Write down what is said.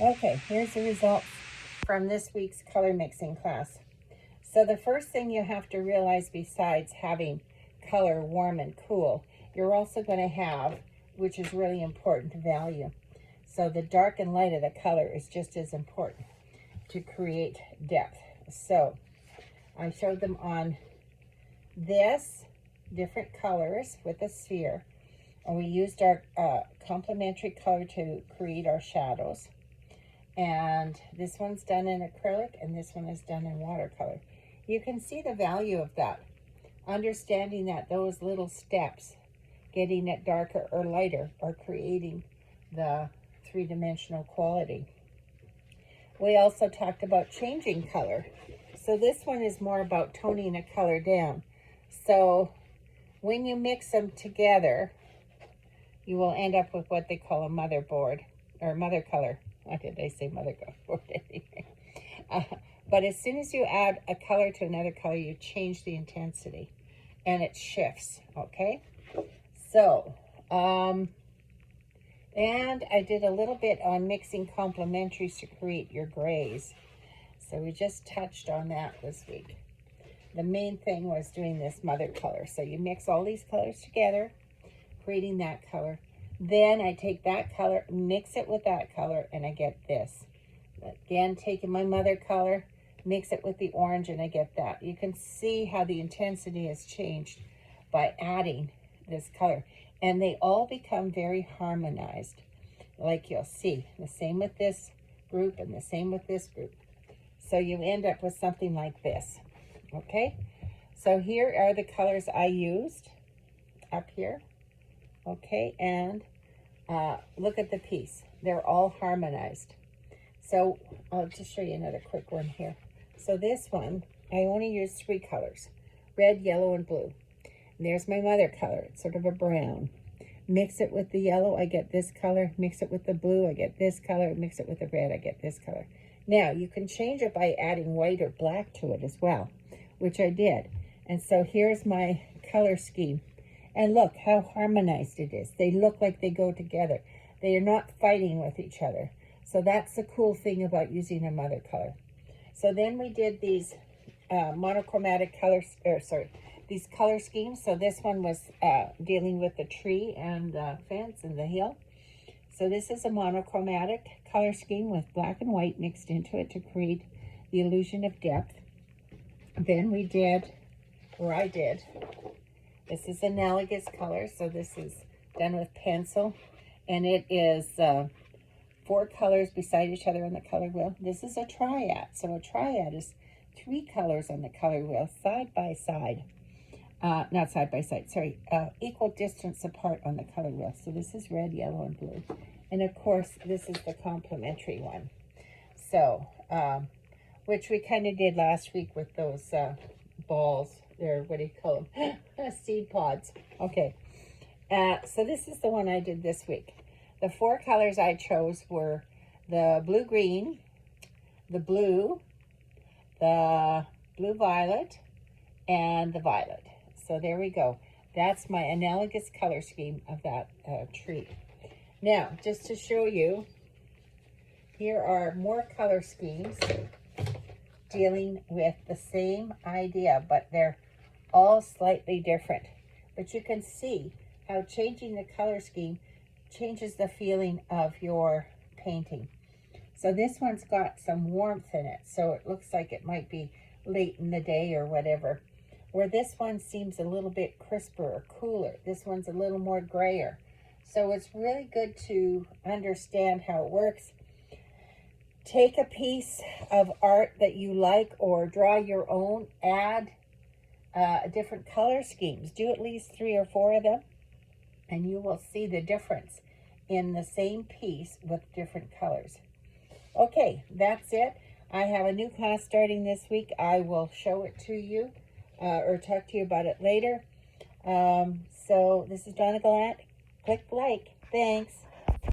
Okay, here's the results from this week's color mixing class. So the first thing you have to realize, besides having color warm and cool, you're also going to have, which is really important, value. So the dark and light of the color is just as important to create depth. So I showed them on this, different colors with a sphere, and we used our complementary color to create our shadows. And this one's done in acrylic and this one is done in watercolor. You can see the value of that. Understanding that those little steps, getting it darker or lighter, are creating the three-dimensional quality. We also talked about changing color. So this one is more about toning a color down. So when you mix them together, you will end up with what they call a motherboard, or mother color. Why did I say mother color? But as soon as you add a color to another color, you change the intensity and it shifts, okay? So, and I did a little bit on mixing complementaries to create your grays. So we just touched on that this week. The main thing was doing this mother color. So you mix all these colors together, creating that color. Then I take that color, mix it with that color, and I get this. Again, taking my mother color, mix it with the orange, and I get that. You can see how the intensity has changed by adding this color. And they all become very harmonized, like you'll see. The same with this group and the same with this group. So you end up with something like this, okay? So here are the colors I used up here, okay? And look at the piece. They're all harmonized. So I'll just show you another quick one here. So this one, I only used 3 colors, red, yellow, and blue. And there's my mother color. It's sort of a brown. Mix it with the yellow, I get this color. Mix it with the blue, I get this color. Mix it with the red, I get this color. Now, you can change it by adding white or black to it as well, which I did. And so here's my color scheme. And look how harmonized it is. They look like they go together. They are not fighting with each other. So that's the cool thing about using a mother color. So then we did these monochromatic colors, these color schemes. So this one was dealing with the tree and the fence and the hill. So this is a monochromatic color scheme with black and white mixed into it to create the illusion of depth. Then we did, or I did, this is analogous color. So this is done with pencil, and it is 4 colors beside each other on the color wheel. This is a triad. So a triad is 3 colors on the color wheel side by side. Not side by side, sorry, equal distance apart on the color wheel. So this is red, yellow, and blue. And of course, this is the complementary one. So, which we kind of did last week with those balls, or what do you call them? Seed pods. Okay, so this is the one I did this week. The 4 colors I chose were the blue-green, the blue-violet, and the violet. So there we go. That's my analogous color scheme of that tree. Now, just to show you, here are more color schemes dealing with the same idea, but they're all slightly different. But you can see how changing the color scheme changes the feeling of your painting. So this one's got some warmth in it, so it looks like it might be late in the day or whatever. Where this one seems a little bit crisper or cooler. This one's a little more grayer. So it's really good to understand how it works. Take a piece of art that you like or draw your own, add different color schemes. Do at least 3 or 4 of them, and you will see the difference in the same piece with different colors. Okay, that's it. I have a new class starting this week. I will show it to you or talk to you about it later. So this is Donna Gallant. Click like. Thanks.